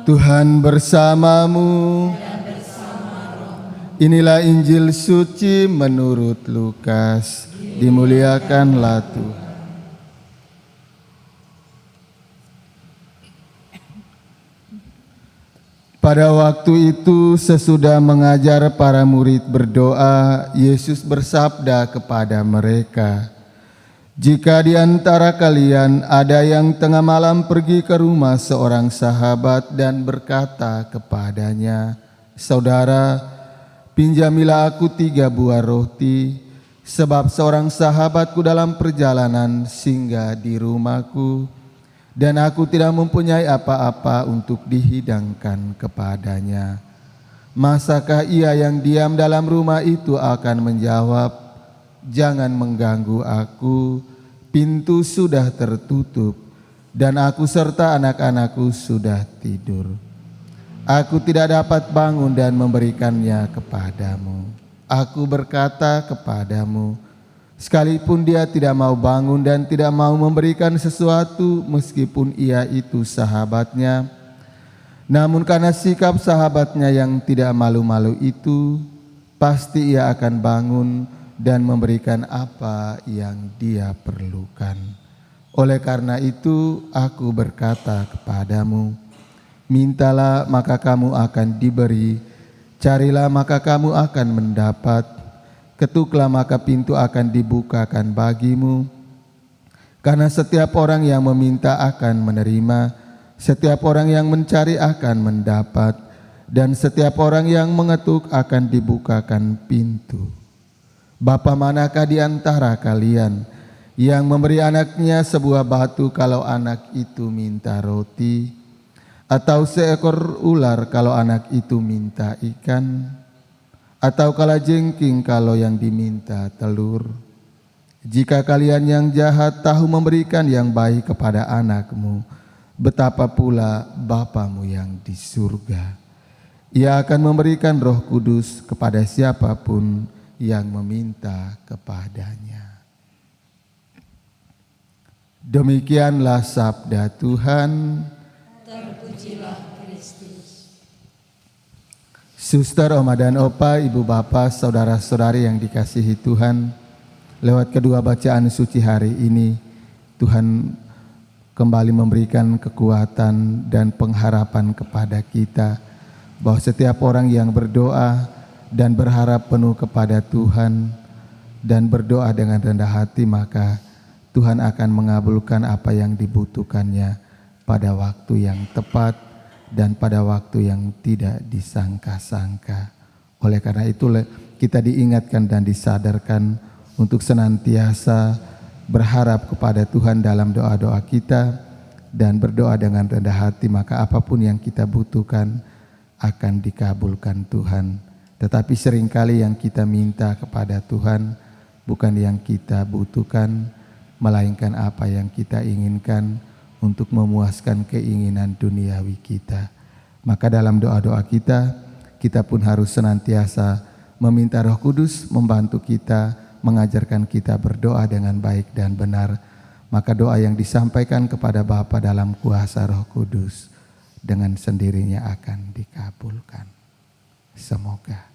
Tuhan bersamamu. Inilah Injil suci menurut Lukas. Dimuliakanlah Tuhan. Pada waktu itu sesudah mengajar para murid berdoa, Yesus bersabda kepada mereka, "Jika di antara kalian ada yang tengah malam pergi ke rumah seorang sahabat dan berkata kepadanya, 'Saudara, pinjamilah aku 3 buah roti, sebab seorang sahabatku dalam perjalanan singgah di rumahku, dan aku tidak mempunyai apa-apa untuk dihidangkan kepadanya.' Masakah ia yang diam dalam rumah itu akan menjawab, 'Jangan mengganggu aku, pintu sudah tertutup, dan aku serta anak-anakku sudah tidur. Aku tidak dapat bangun dan memberikannya kepadamu.' Aku berkata kepadamu, sekalipun dia tidak mau bangun dan tidak mau memberikan sesuatu meskipun ia itu sahabatnya, namun karena sikap sahabatnya yang tidak malu-malu itu, pasti ia akan bangun dan memberikan apa yang dia perlukan. Oleh karena itu aku berkata kepadamu, mintalah maka kamu akan diberi, carilah maka kamu akan mendapat, ketuklah maka pintu akan dibukakan bagimu. Karena setiap orang yang meminta akan menerima, setiap orang yang mencari akan mendapat, dan setiap orang yang mengetuk akan dibukakan pintu. Bapa manakah di antara kalian yang memberi anaknya sebuah batu kalau anak itu minta roti, atau seekor ular kalau anak itu minta ikan, atau kalajengking kalau yang diminta telur? Jika kalian yang jahat tahu memberikan yang baik kepada anakmu, betapa pula Bapamu yang di surga. Ia akan memberikan Roh Kudus kepada siapapun yang meminta kepadanya." Demikianlah sabda Tuhan. Terpujilah Kristus. Suster, Oma dan Opa, Ibu Bapak, Saudara-saudari yang dikasihi Tuhan, lewat kedua bacaan suci hari ini, Tuhan kembali memberikan kekuatan dan pengharapan kepada kita bahwa setiap orang yang berdoa dan berharap penuh kepada Tuhan dan berdoa dengan rendah hati, maka Tuhan akan mengabulkan apa yang dibutuhkannya pada waktu yang tepat dan pada waktu yang tidak disangka-sangka. Oleh karena itu kita diingatkan dan disadarkan untuk senantiasa berharap kepada Tuhan dalam doa-doa kita dan berdoa dengan rendah hati, maka apapun yang kita butuhkan akan dikabulkan Tuhan. Tetapi seringkali yang kita minta kepada Tuhan bukan yang kita butuhkan, melainkan apa yang kita inginkan untuk memuaskan keinginan duniawi kita. Maka dalam doa-doa kita pun harus senantiasa meminta Roh Kudus membantu kita, mengajarkan kita berdoa dengan baik dan benar. Maka doa yang disampaikan kepada Bapa dalam kuasa Roh Kudus dengan sendirinya akan dikabulkan. Semoga.